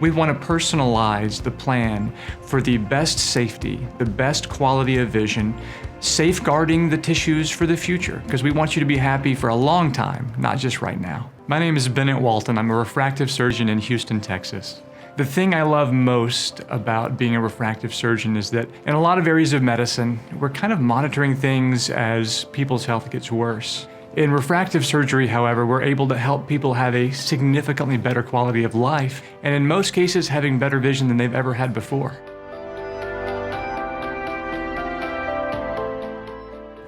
We want to personalize the plan for the best safety, the best quality of vision, safeguarding the tissues for the future, because we want you to be happy for a long time, not just right now. My name is Bennett Walton. I'm a refractive surgeon in Houston, Texas. The thing I love most about being a refractive surgeon is that in a lot of areas of medicine, we're kind of monitoring things as people's health gets worse. In refractive surgery, however, we're able to help people have a significantly better quality of life, and in most cases, having better vision than they've ever had before.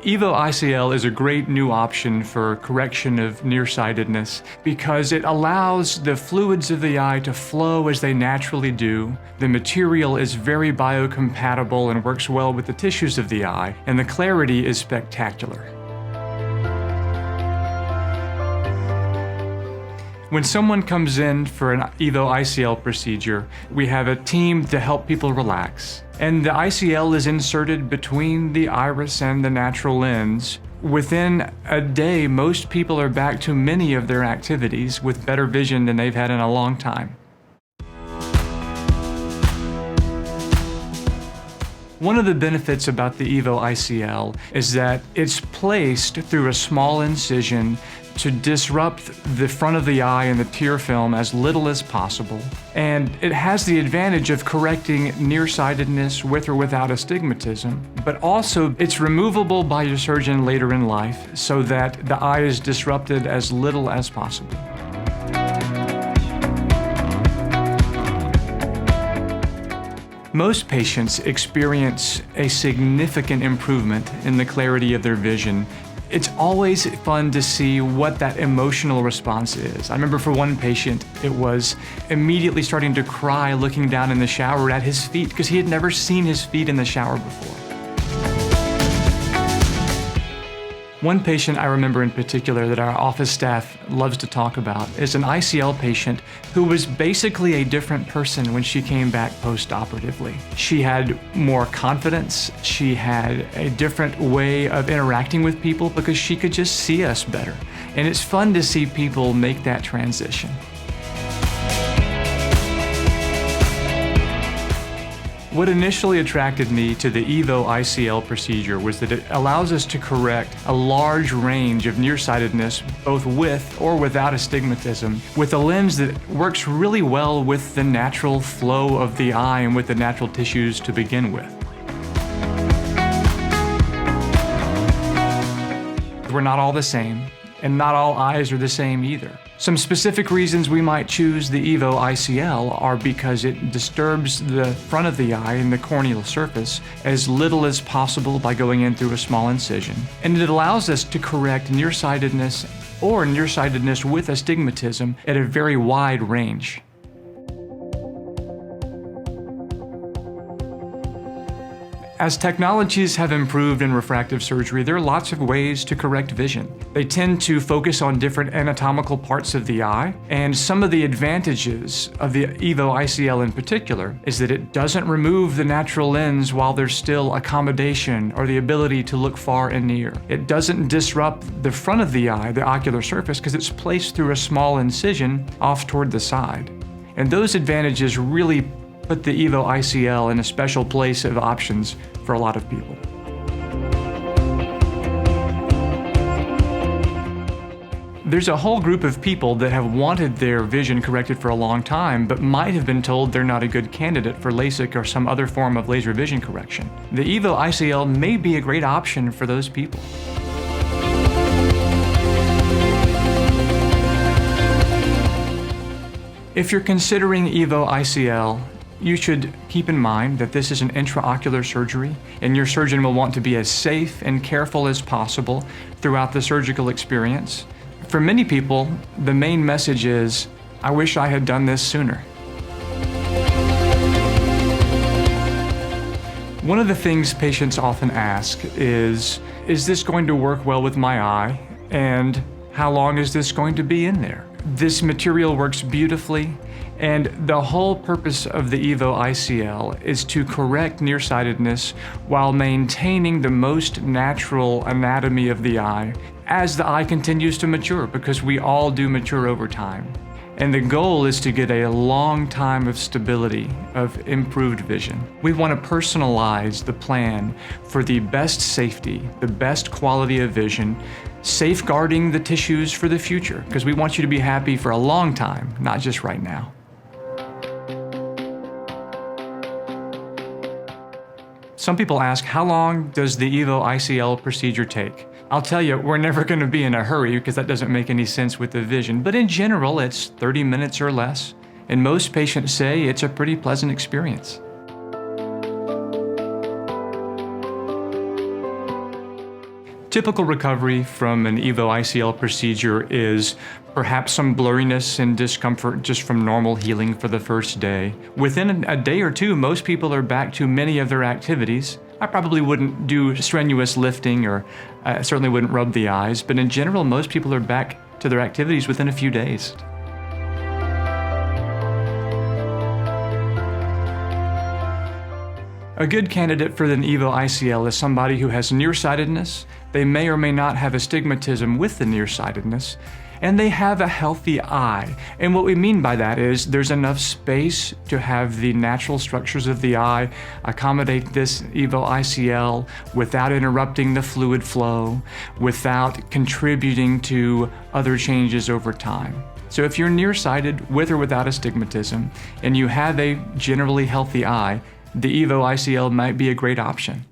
EVO ICL is a great new option for correction of nearsightedness because it allows the fluids of the eye to flow as they naturally do. The material is very biocompatible and works well with the tissues of the eye, and the clarity is spectacular. When someone comes in for an EVO ICL procedure, we have a team to help people relax. And the ICL is inserted between the iris and the natural lens. Within a day, most people are back to many of their activities with better vision than they've had in a long time. One of the benefits about the EVO ICL is that it's placed through a small incision to disrupt the front of the eye and the tear film as little as possible. And it has the advantage of correcting nearsightedness with or without astigmatism, but also it's removable by your surgeon later in life so that the eye is disrupted as little as possible. Most patients experience a significant improvement in the clarity of their vision. It's always fun to see what that emotional response is. I remember for one patient, it was immediately starting to cry looking down in the shower at his feet because he had never seen his feet in the shower before. One patient I remember in particular that our office staff loves to talk about is an ICL patient who was basically a different person when she came back post-operatively. She had more confidence, she had a different way of interacting with people because she could just see us better. And it's fun to see people make that transition. What initially attracted me to the EVO ICL procedure was that it allows us to correct a large range of nearsightedness, both with or without astigmatism, with a lens that works really well with the natural flow of the eye and with the natural tissues to begin with. We're not all the same, and not all eyes are the same either. Some specific reasons we might choose the EVO ICL are because it disturbs the front of the eye and the corneal surface as little as possible by going in through a small incision. And it allows us to correct nearsightedness or nearsightedness with astigmatism at a very wide range. As technologies have improved in refractive surgery, there are lots of ways to correct vision. They tend to focus on different anatomical parts of the eye, and some of the advantages of the EVO ICL in particular is that it doesn't remove the natural lens while there's still accommodation or the ability to look far and near. It doesn't disrupt the front of the eye, the ocular surface, because it's placed through a small incision off toward the side. And those advantages really put the EVO ICL in a special place of options for a lot of people. There's a whole group of people that have wanted their vision corrected for a long time, but might have been told they're not a good candidate for LASIK or some other form of laser vision correction. The EVO ICL may be a great option for those people. If you're considering EVO ICL, you should keep in mind that this is an intraocular surgery, and your surgeon will want to be as safe and careful as possible throughout the surgical experience. For many people, the main message is, I wish I had done this sooner. One of the things patients often ask is this going to work well with my eye? And how long is this going to be in there? This material works beautifully, and the whole purpose of the EVO ICL is to correct nearsightedness while maintaining the most natural anatomy of the eye as the eye continues to mature, because we all do mature over time. And the goal is to get a long time of stability, of improved vision. We want to personalize the plan for the best safety, the best quality of vision, safeguarding the tissues for the future, because we want you to be happy for a long time, not just right now. Some people ask, how long does the EVO ICL procedure take? I'll tell you, we're never going to be in a hurry because that doesn't make any sense with the vision. But in general, it's 30 minutes or less. And most patients say it's a pretty pleasant experience. Typical recovery from an EVO ICL procedure is perhaps some blurriness and discomfort just from normal healing for the first day. Within a day or two, most people are back to many of their activities. I probably wouldn't do strenuous lifting, or I certainly wouldn't rub the eyes, but in general, most people are back to their activities within a few days. A good candidate for an EVO ICL is somebody who has nearsightedness. They may or may not have astigmatism with the nearsightedness, and they have a healthy eye. And what we mean by that is there's enough space to have the natural structures of the eye accommodate this EVO ICL without interrupting the fluid flow, without contributing to other changes over time. So if you're nearsighted with or without astigmatism, and you have a generally healthy eye, the EVO ICL might be a great option.